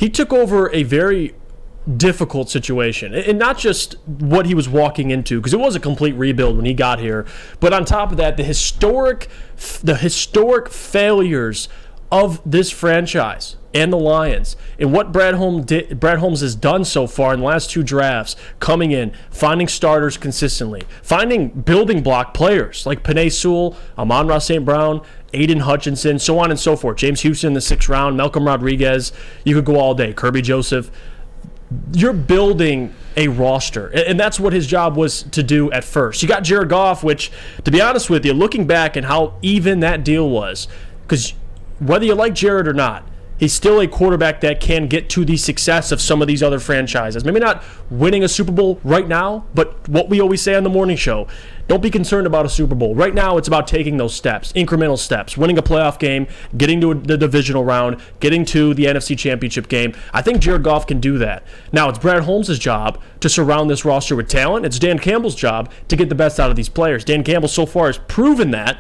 he took over a very difficult situation, and not just what he was walking into, because it was a complete rebuild when he got here, but on top of that, the historic failures of this franchise and the Lions, and what Brad Holmes has done so far in the last 2 drafts, coming in, finding starters consistently, finding building block players like Penei Sewell, Amon-Ra St. Brown, Aiden Hutchinson, so on and so forth. James Houston in the 6th round, Malcolm Rodriguez, you could go all day, Kirby Joseph. You're building a roster, and that's what his job was to do at first. You got Jared Goff, which, to be honest with you, looking back and how even that deal was, because whether you like Jared or not, he's still a quarterback that can get to the success of some of these other franchises. Maybe not winning a Super Bowl right now, but what we always say on the morning show, don't be concerned about a Super Bowl. Right now, it's about taking those steps, incremental steps, winning a playoff game, getting to the divisional round, getting to the NFC Championship game. I think Jared Goff can do that. Now, it's Brad Holmes' job to surround this roster with talent. It's Dan Campbell's job to get the best out of these players. Dan Campbell so far has proven that,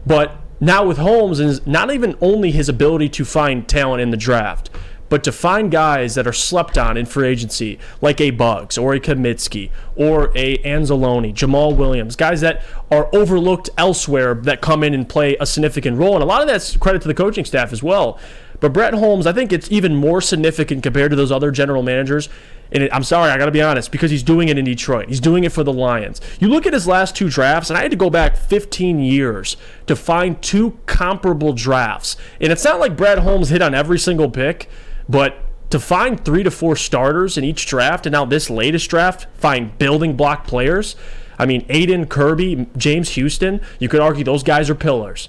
but now with Holmes, is not even only his ability to find talent in the draft, but to find guys that are slept on in free agency, like a Buggs or a Kaminsky or a Anzalone, Jamal Williams, guys that are overlooked elsewhere that come in and play a significant role. And a lot of that's credit to the coaching staff as well. But Brad Holmes, I think it's even more significant compared to those other general managers. And I'm sorry, I got to be honest, because he's doing it in Detroit. He's doing it for the Lions. You look at his last 2 drafts, and I had to go back 15 years to find 2 comparable drafts. And it's not like Brad Holmes hit on every single pick, but to find 3 to 4 starters in each draft, and now this latest draft, find building block players. I mean, Aiden, Kirby, James Houston, you could argue those guys are pillars.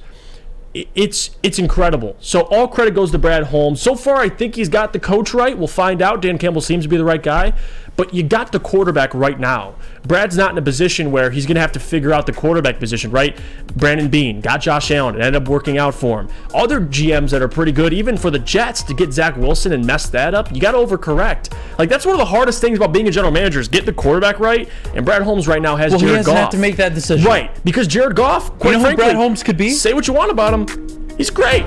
It's incredible. So all credit goes to Brad Holmes. So far, I think he's got the coach right. We'll find out. Dan Campbell seems to be the right guy. But you got the quarterback right now. Brad's not in a position where he's going to have to figure out the quarterback position, right? Brandon Beane got Josh Allen. It ended up working out for him. Other GMs that are pretty good, even for the Jets, to get Zach Wilson and mess that up, you got to overcorrect. Like, that's one of the hardest things about being a general manager is get the quarterback right. And Brad Holmes right now has Jared Goff. Well, he doesn't have to make that decision. Right. Because Jared Goff, quite frankly, who Brad Holmes could be? Say what you want about him. He's great.